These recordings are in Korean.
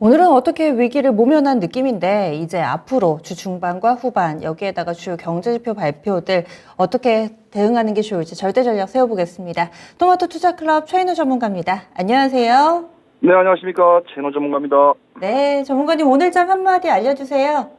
오늘은 어떻게 위기를 모면한 느낌인데 이제 앞으로 주 중반과 후반 여기에다가 주요 경제지표 발표들 어떻게 대응하는 게 좋을지 절대 전략 세워보겠습니다. 토마토 투자클럽 최인우 전문가입니다. 안녕하세요. 네, 안녕하십니까. 채널 전문가입니다. 네, 전문가님 오늘장 한마디 알려주세요.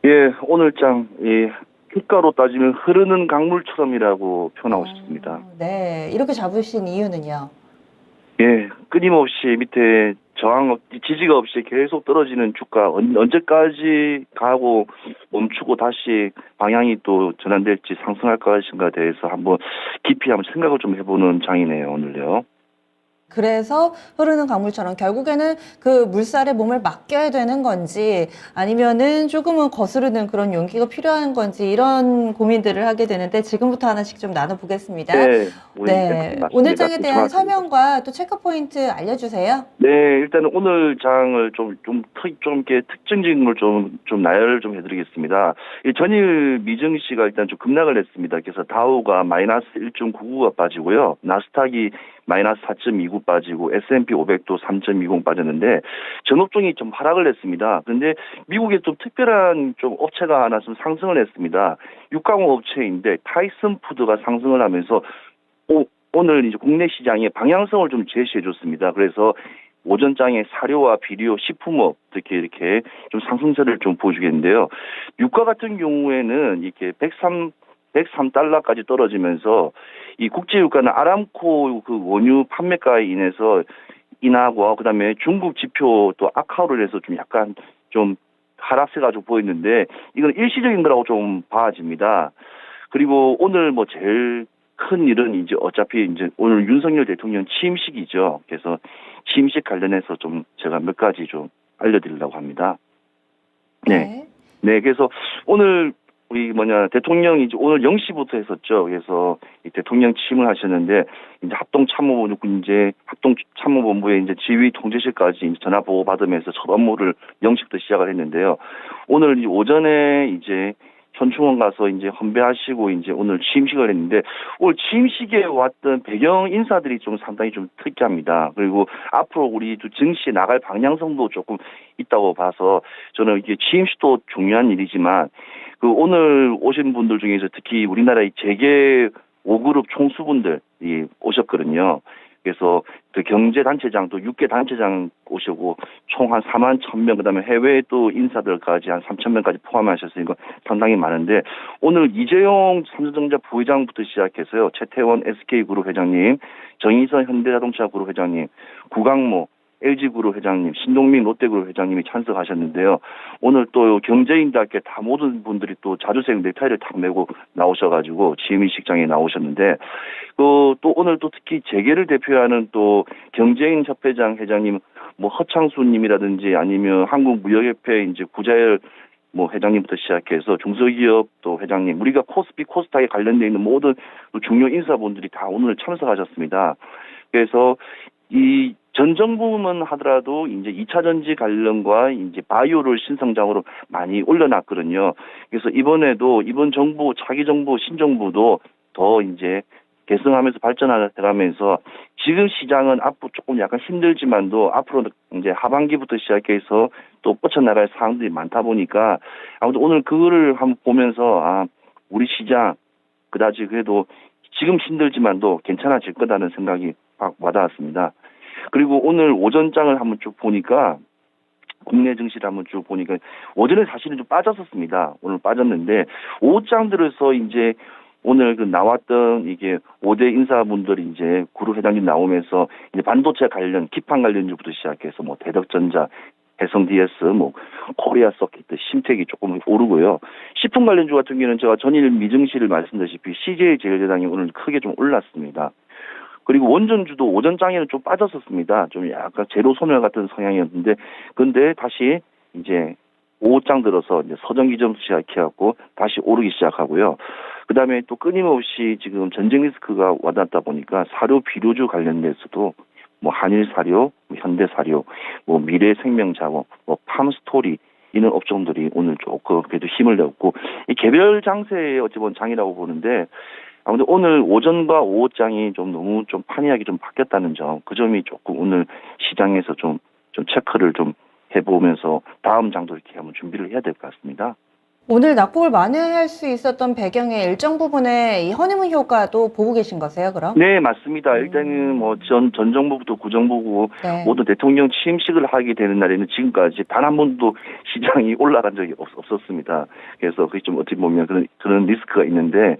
예, 오늘장, 휘가로 따지면 흐르는 강물처럼이라고 표현하고 싶습니다. 네, 이렇게 잡으신 이유는요? 예, 끊임없이 밑에 지지가 없이 계속 떨어지는 주가, 언제까지 가고 멈추고 다시 방향이 또 전환될지 상승할 것인가에 대해서 한번 깊이 한번 생각을 좀 해보는 장이네요, 오늘요. 그래서 흐르는 강물처럼 결국에는 그 물살에 몸을 맡겨야 되는 건지 아니면은 조금은 거스르는 그런 용기가 필요한 건지 이런 고민들을 하게 되는데 지금부터 하나씩 좀 나눠보겠습니다. 네, 네, 맞습니다. 오늘 장에 대한 정확합니다. 설명과 또 체크 포인트 알려주세요. 네, 일단은 오늘 장을 좀 이렇게 특징적인 걸 좀 나열을 좀 해드리겠습니다. 이 전일 미증시가 일단 좀 급락을 했습니다. 그래서 다우가 마이너스 1.99가 빠지고요. 나스닥이 마이너스 4.29 빠지고 S&P 500도 3.20 빠졌는데 전업종이 좀 하락을 했습니다. 그런데 미국에 좀 특별한 좀 업체가 하나 좀 상승을 했습니다. 육가공 업체인데 타이슨 푸드가 상승을 하면서 오늘 이제 국내 시장의 방향성을 좀 제시해 줬습니다. 그래서 오전장에 사료와 비료, 식품업 이렇게 좀 상승세를 좀 보여주겠는데요. 유가 같은 경우에는 이렇게 103달러까지 떨어지면서 이 국제 유가는 아람코 그 원유 판매가에 인해서 인하고 그다음에 중국 지표 또 악화로 해서 좀 약간 좀 하락세가 좀 보였는데 이건 일시적인 거라고 좀 봐집니다. 그리고 오늘 뭐 제일 큰 일은 이제 어차피 이제 오늘 윤석열 대통령 취임식이죠. 그래서 취임식 관련해서 좀 제가 몇 가지 좀 알려드리려고 합니다. 네. 네. 그래서 오늘 우리 대통령이 이제 오늘 0시부터 했었죠. 그래서 이 대통령 취임을 하셨는데 이제 합동참모본부에 이제 지휘 통제실까지 이제 전화 보고 받으면서 첫 업무를 0시부터 시작을 했는데요. 오늘 오전에 이제 현충원 가서 이제 헌배하시고 이제 오늘 취임식을 했는데 오늘 취임식에 왔던 배경 인사들이 좀 상당히 좀 특이합니다. 그리고 앞으로 우리 증시 나갈 방향성도 조금 있다고 봐서 저는 이게 취임식도 중요한 일이지만 그 오늘 오신 분들 중에서 특히 우리나라의 재계 5그룹 총수분들이 오셨거든요. 그래서 그 경제단체장도 6개 단체장 오시고 총 한 4만 1,000명 그다음에 해외 또 인사들까지 한 3,000명까지 포함하셨으니까 상당히 많은데 오늘 이재용 삼성전자 부회장부터 시작해서요. 최태원 SK그룹 회장님, 정의선 현대자동차 그룹 회장님, 구강모 LG그룹 회장님, 신동민 롯데그룹 회장님이 참석하셨는데요. 오늘 또 경제인답게 다 모든 분들이 또 자주색 넥타이를 탁 메고 나오셔가지고 취임식장에 나오셨는데 또 오늘 또 특히 재계를 대표하는 또 경제인 협회장 회장님 뭐 허창수님이라든지 아니면 한국무역협회 이제 구자열 뭐 회장님부터 시작해서 중소기업 또 회장님 우리가 코스피 코스닥에 관련돼 있는 모든 중요 인사분들이 다 오늘 참석하셨습니다. 그래서 이 전 정부만 하더라도 이제 2차 전지 관련과 이제 바이오를 신성장으로 많이 올려놨거든요. 그래서 이번에도 이번 정부, 차기 정부, 신정부도 더 이제 개성하면서 발전하면서 지금 시장은 앞으로 조금 약간 힘들지만도 앞으로 이제 하반기부터 시작해서 또 뻗쳐나갈 사항들이 많다 보니까 아무튼 오늘 그거를 한번 보면서 우리 시장 그다지 그래도 지금 힘들지만도 괜찮아질 거다는 생각이 확 와닿았습니다. 그리고 오늘 오전장을 한번 쭉 보니까 국내 증시를 한번 쭉 보니까 오전에 사실은 좀 빠졌었습니다. 오늘 빠졌는데 오후장 들어서 이제 오늘 그 나왔던 이게 5대 인사분들이 이제 그룹 회장님 나오면서 이제 반도체 관련 기판 관련주부터 시작해서 뭐 대덕전자, 해성 DS, 뭐 코리아 서킷, 심택이 조금 오르고요. 식품 관련주 같은 경우는 제가 전일 미증시를 말씀드렸다시피 CJ 제일제당이 오늘 크게 좀 올랐습니다. 그리고 원전주도 오전장에는 좀 빠졌었습니다. 좀 약간 제로 소멸 같은 성향이었는데, 근데 다시 이제 오후장 들어서 이제 서정기점 시작해갖고 다시 오르기 시작하고요. 그 다음에 또 끊임없이 지금 전쟁 리스크가 와닿다 보니까 사료 비료주 관련돼서도 뭐 한일사료, 현대사료, 뭐 미래생명자원, 뭐 팜스토리 이런 업종들이 오늘 조금 그래도 힘을 내었고 이 개별 장세의 어찌 보면 장이라고 보는데 아무튼 오늘 오전과 오후장이 좀 너무 좀 판이하게 좀 바뀌었다는 점, 그 점이 조금 오늘 시장에서 좀 체크를 좀 해보면서 다음 장도 이렇게 한번 준비를 해야 될 것 같습니다. 오늘 낙폭을 만회할 수 있었던 배경의 일정 부분에 이 허니문 효과도 보고 계신 거세요, 그럼? 네, 맞습니다. 일단은 뭐 전 정부부터 구정부고 네. 모든 대통령 취임식을 하게 되는 날에는 지금까지 단 한 번도 시장이 올라간 적이 없었습니다. 그래서 그게 좀 어떻게 보면 그런 리스크가 있는데,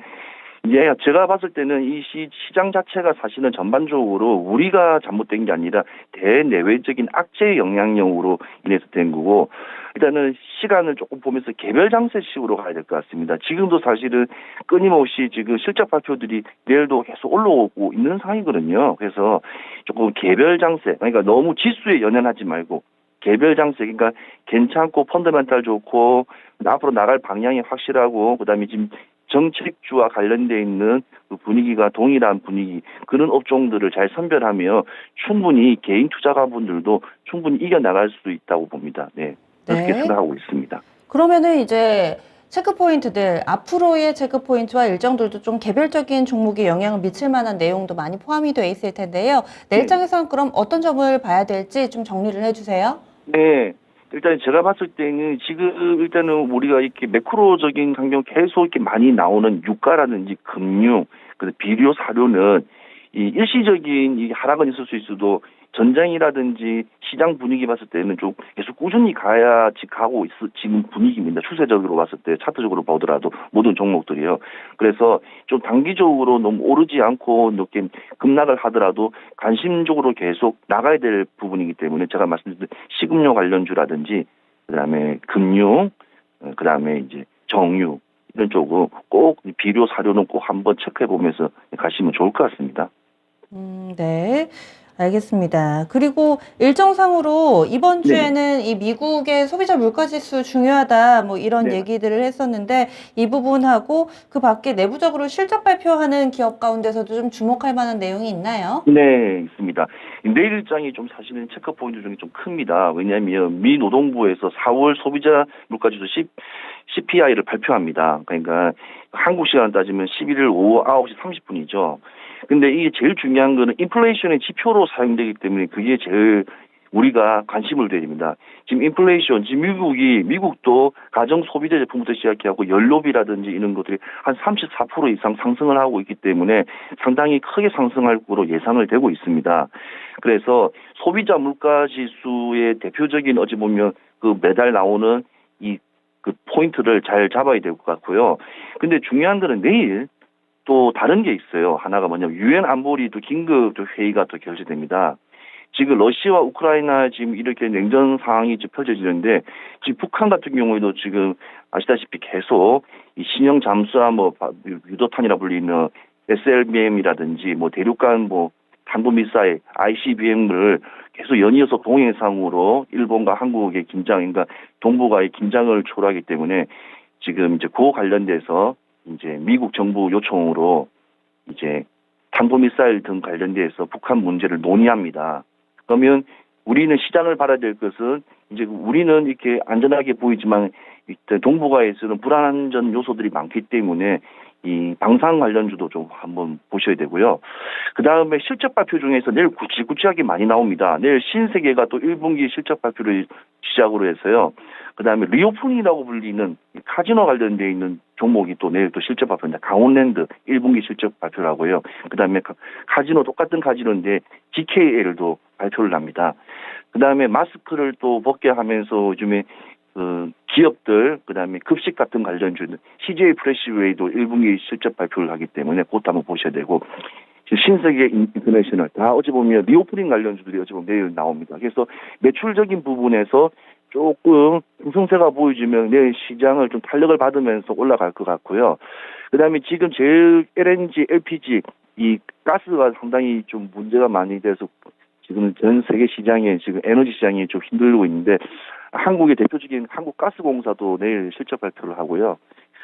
예, 제가 봤을 때는 이 시장 자체가 사실은 전반적으로 우리가 잘못된 게 아니라 대내외적인 악재 영향력으로 인해서 된 거고, 일단은 시간을 조금 보면서 개별 장세식으로 가야 될 것 같습니다. 지금도 사실은 끊임없이 지금 실적 발표들이 내일도 계속 올라오고 있는 상황이거든요. 그래서 조금 개별 장세, 그러니까 너무 지수에 연연하지 말고 개별 장세, 그러니까 괜찮고 펀더멘탈 좋고 앞으로 나갈 방향이 확실하고, 그다음에 지금 정책주와 관련돼 있는 그 분위기가 동일한 분위기, 그런 업종들을 잘 선별하며 충분히 개인 투자가분들도 충분히 이겨나갈 수 있다고 봅니다. 네, 그렇게 네. 생각하고 있습니다. 그러면은 이제 체크 포인트들, 앞으로의 체크 포인트와 일정들도 좀 개별적인 종목에 영향을 미칠 만한 내용도 많이 포함이 되어 있을 텐데요. 내일장에서는 그럼 어떤 점을 봐야 될지 좀 정리를 해주세요. 네. 일단 제가 봤을 때는 지금 일단은 우리가 이렇게 매크로적인 환경 계속 이렇게 많이 나오는 유가라든지 금융, 그리고 비료 사료는 이 일시적인 이 하락은 있을 수 있어도 전장이라든지 시장 분위기 봤을 때는 좀 계속 꾸준히 가고 있어 지금 분위기입니다. 추세적으로 봤을 때 차트적으로 보더라도 모든 종목들이요. 그래서 좀 단기적으로 너무 오르지 않고 이렇게 급락을 하더라도 관심적으로 계속 나가야 될 부분이기 때문에 제가 말씀드린 식음료 관련주라든지 그다음에 금융, 그다음에 이제 정유 이런 쪽은 꼭 비료 사료는 꼭 한번 체크해 보면서 가시면 좋을 것 같습니다. 네. 알겠습니다. 그리고 일정상으로 이번 네. 주에는 이 미국의 소비자 물가지수 중요하다, 뭐 이런 네. 얘기들을 했었는데 이 부분하고 그 밖에 내부적으로 실적 발표하는 기업 가운데서도 좀 주목할 만한 내용이 있나요? 네, 있습니다. 내일 일정이 좀 사실은 체크 포인트 중에 좀 큽니다. 왜냐하면 미 노동부에서 4월 소비자 물가지수 CPI를 발표합니다. 그러니까 한국 시간 따지면 11일 오후 9시 30분이죠. 근데 이게 제일 중요한 거는 인플레이션의 지표로 사용되기 때문에 그게 제일 우리가 관심을 둬야 됩니다. 지금 인플레이션, 지금 미국도 가정 소비재 제품부터 시작해갖고 연료비라든지 이런 것들이 한 34% 이상 상승을 하고 있기 때문에 상당히 크게 상승할 거로 예상을 되고 있습니다. 그래서 소비자 물가 지수의 대표적인 어찌 보면 그 매달 나오는 그 포인트를 잘 잡아야 될 것 같고요. 근데 중요한 거는 내일 또 다른 게 있어요. 하나가 뭐냐면 유엔 안보리 또 긴급 회의가 또 결재됩니다. 지금 러시아와 우크라이나 지금 이렇게 냉전 상황이 지금 펼쳐지는데 지금 북한 같은 경우에도 지금 아시다시피 계속 이 신형 잠수함 뭐 유도탄이라 불리는 SLBM이라든지 뭐 대륙간 뭐 탄도미사일 ICBM을 계속 연이어서 동해상으로 일본과 한국의 긴장, 그러니까 동북아의 긴장을 초래하기 때문에 지금 이제 그거 관련돼서 이제 미국 정부 요청으로 이제 탄도미사일 등 관련돼서 북한 문제를 논의합니다. 그러면 우리는 시장을 봐야 될 것은 이제 우리는 이렇게 안전하게 보이지만 동북아에서는 불안전 요소들이 많기 때문에 이 방산 관련주도 좀 한번 보셔야 되고요. 그 다음에 실적 발표 중에서 내일 굵직굵직하게 많이 나옵니다. 내일 신세계가 또 1분기 실적 발표를 시작으로 해서요. 그 다음에 리오프닝이라고 불리는 카지노 관련되어 있는 종목이 또 내일 또 실적 발표입니다. 강원랜드 1분기 실적 발표라고요. 그 다음에 카지노 똑같은 카지노인데 GKL도 발표를 합니다. 그 다음에 마스크를 또 벗게 하면서 요즘에 그 기업들, 그 다음에 급식 같은 관련주는 CJ 프레시웨이도 1분기 실적 발표를 하기 때문에 그것도 한번 보셔야 되고, 신세계 인터내셔널 다 어찌 보면 리오프닝 관련주들이 어찌 보면 내일 나옵니다. 그래서 매출적인 부분에서 조금 상승세가 보여지면 내일 시장을 좀 탄력을 받으면서 올라갈 것 같고요. 그 다음에 지금 제일 LNG, LPG 이 가스가 상당히 좀 문제가 많이 돼서 지금 전 세계 시장에 지금 에너지 시장이 좀 힘들고 있는데 한국의 대표적인 한국가스공사도 내일 실적 발표를 하고요.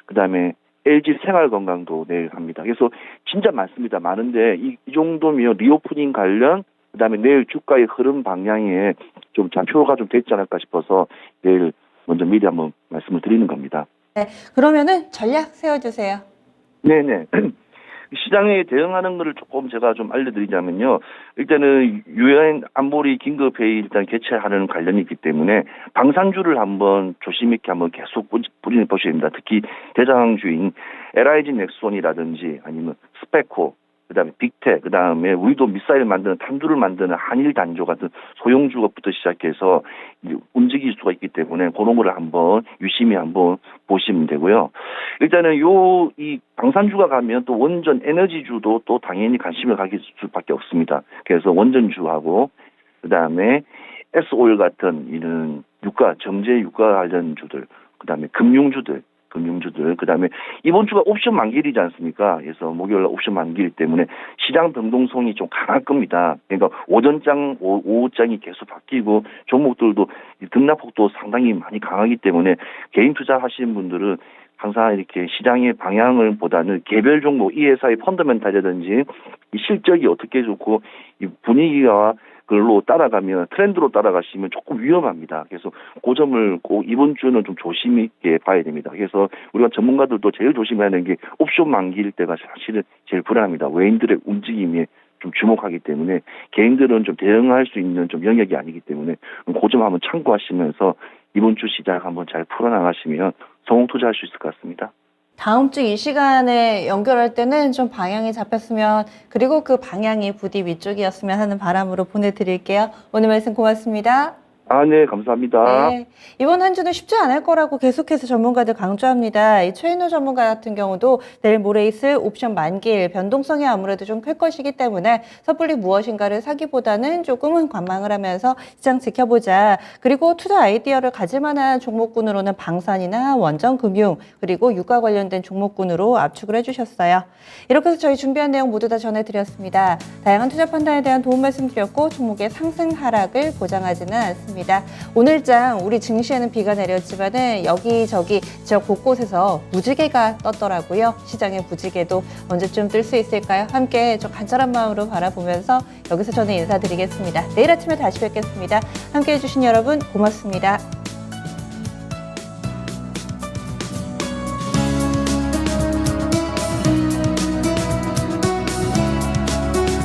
그다음에 LG 생활건강도 내일 합니다. 그래서 진짜 많습니다. 많은데 이 정도면 리오프닝 관련 그다음에 내일 주가의 흐름 방향에 좀 좌표가 좀 됐지 않을까 싶어서 내일 먼저 미리 한번 말씀을 드리는 겁니다. 네. 그러면은 전략 세워주세요. 네네. 시장에 대응하는 것을 조금 제가 좀 알려드리자면요. 일단은 유엔 안보리 긴급회의 일단 개최하는 관련이 있기 때문에 방산주를 한번 조심 있게 한번 계속 뿌리는 보셔야 됩니다. 특히 대장주인 LIG 넥슨이라든지 아니면 스페코, 그다음에 빅텍, 그다음에 우리도 미사일 만드는 탄두를 만드는 한일 단조 같은 소형주업부터 시작해서 움직일 수가 있기 때문에 그런 거를 한번 유심히 한번 보시면 되고요. 일단은 이 방산주가 가면 또 원전 에너지주도 또 당연히 관심을 가질 수밖에 없습니다. 그래서 원전주하고 그다음에 S오일 같은 이런 정제 유가 관련주들, 그다음에 금융주들, 그다음에 이번 주가 옵션 만기일이지 않습니까? 그래서 목요일 날 옵션 만기일 때문에 시장 변동성이 좀 강할 겁니다. 그러니까 오전장, 오후장이 계속 바뀌고 종목들도 등락폭도 상당히 많이 강하기 때문에 개인 투자하시는 분들은 항상 이렇게 시장의 방향을 보다는 개별 종목, 이 회사의 펀더멘탈이라든지 이 실적이 어떻게 좋고 이 분위기가 그걸로 따라가면 트렌드로 따라가시면 조금 위험합니다. 그래서 그 점을 꼭 이번 주는 좀 조심 있게 봐야 됩니다. 그래서 우리가 전문가들도 제일 조심해야 하는 게 옵션 만기일 때가 사실은 제일 불안합니다. 외인들의 움직임에 좀 주목하기 때문에 개인들은 좀 대응할 수 있는 좀 영역이 아니기 때문에 그 점 한번 참고하시면서 이번 주 시장 한번 잘 풀어나가시면 성공 투자할 수 있을 것 같습니다. 다음 주 이 시간에 연결할 때는 좀 방향이 잡혔으면, 그리고 그 방향이 부디 위쪽이었으면 하는 바람으로 보내드릴게요. 오늘 말씀 고맙습니다. 네, 감사합니다. 네, 이번 한 주는 쉽지 않을 거라고 계속해서 전문가들 강조합니다. 이 최인호 전문가 같은 경우도 내일 모레 있을 옵션 만기일 변동성이 아무래도 좀 클 것이기 때문에 섣불리 무엇인가를 사기보다는 조금은 관망을 하면서 시장 지켜보자. 그리고 투자 아이디어를 가질 만한 종목군으로는 방산이나 원전금융, 그리고 유가 관련된 종목군으로 압축을 해주셨어요. 이렇게 해서 저희 준비한 내용 모두 다 전해드렸습니다. 다양한 투자 판단에 대한 도움 말씀드렸고 종목의 상승 하락을 보장하지는 않습니다. 오늘장 우리 증시에는 비가 내렸지만은 여기저기 지역 곳곳에서 무지개가 떴더라고요. 시장의 무지개도 언제쯤 뜰 수 있을까요? 함께 좀 간절한 마음으로 바라보면서 여기서 저는 인사드리겠습니다. 내일 아침에 다시 뵙겠습니다. 함께 해주신 여러분 고맙습니다.